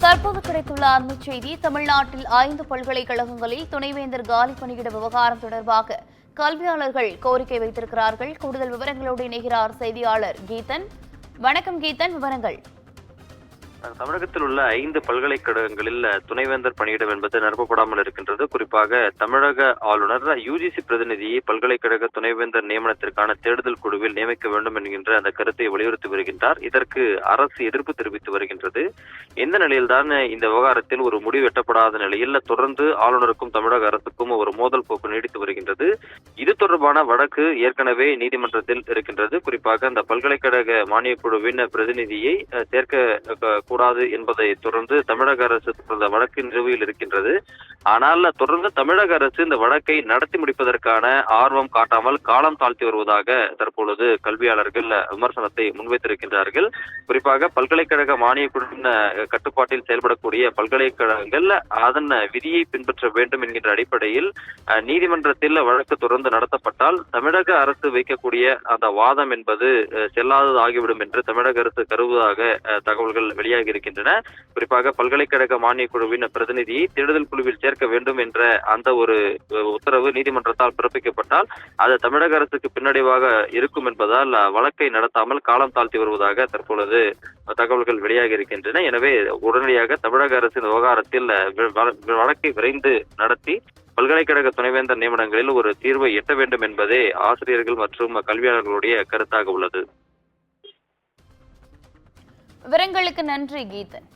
தற்போது கிடைத்துள்ள அண்மை செய்தி. தமிழ்நாட்டில் 5 பல்கலைக்கழகங்களில் துணைவேந்தர் காலி பணியிட விவகாரம் தொடர்பாக கல்வியாளர்கள் கோரிக்கை வைத்திருக்கிறார்கள். கூடுதல் விவரங்களோடு இணைகிறார் செய்தியாளர் கீதன். வணக்கம் கீதன், விவரங்கள். தமிழகத்தில் உள்ள 5 பல்கலைக்கழகங்களில் துணைவேந்தர் பணியிடம் என்பது நிரப்பப்படாமல் இருக்கின்றது. குறிப்பாக தமிழக ஆளுநர் யுஜிசி பிரதிநிதியை பல்கலைக்கழக துணைவேந்தர் நியமனத்திற்கான தேடுதல் குழுவில் நியமிக்க வேண்டும் என்கின்ற அந்த கருத்தை வலியுறுத்தி வருகின்றார். இதற்கு அரசு எதிர்ப்பு தெரிவித்து வருகின்றது. இந்த நிலையில்தான் இந்த விவகாரத்தில் ஒரு முடிவு எட்டப்படாத நிலையில் தொடர்ந்து ஆளுநருக்கும் தமிழக அரசுக்கும் ஒரு மோதல் போக்கு நீடித்து வருகின்றது. இது தொடர்பான வழக்கு ஏற்கனவே நீதிமன்றத்தில் இருக்கின்றது. குறிப்பாக அந்த பல்கலைக்கழக மானியக் குழுவின் பிரதிநிதியை சேர்க்க கூடாது என்பதை தொடர்ந்து தமிழக அரசு இந்த வழக்கு நிலுவையில் இருக்கின்றது. ஆனால் தொடர்ந்து தமிழக அரசு இந்த வழக்கை நடத்தி முடிப்பதற்கான ஆர்வம் காட்டாமல் காலம் தாழ்த்தி வருவதாக தற்பொழுது கல்வியாளர்கள் விமர்சனத்தை முன்வைத்திருக்கின்றார்கள். குறிப்பாக பல்கலைக்கழக மானியக் குழுவின் கட்டுப்பாட்டில் செயல்படக்கூடிய பல்கலைக்கழகங்கள் அதன் விதியை பின்பற்ற வேண்டும் என்கின்ற அடிப்படையில் நீதிமன்றத்தில் வழக்கு தொடர்ந்து நடத்தப்பட்டால் தமிழக அரசு வைக்கக்கூடிய அந்த வாதம் என்பது செல்லாதது ஆகிவிடும் என்று தமிழக அரசு கருதுவதாக தகவல்கள் வெளியாகி இருக்கின்றன. குறிப்பாக பல்கலைக்கழக மானியக் குழுவின் பிரதிநிதியை தேடுதல் குழுவில் சேர்க்க வேண்டும் என்ற அந்த ஒரு உத்தரவு நீதிமன்றத்தால் பிறப்பிக்கப்பட்டால் அது தமிழக அரசுக்கு பின்னடைவாக இருக்கும் என்பதால் வழக்கை நடத்தாமல் காலம் தாழ்த்தி வருவதாக தற்பொழுது தகவல்கள் வெளியாகி இருக்கின்றன. எனவே உடனடியாக தமிழக அரசின் விவகாரத்தில் வழக்கை விரைந்து நடத்தி பல்கலைக்கழக துணைவேந்தர் நியமனங்களில் ஒரு தீர்வை எட்ட வேண்டும் என்பதே ஆசிரியர்கள் மற்றும் கல்வியாளர்களுடைய கருத்தாக உள்ளது. விவரங்களுக்கு நன்றி கீதன்.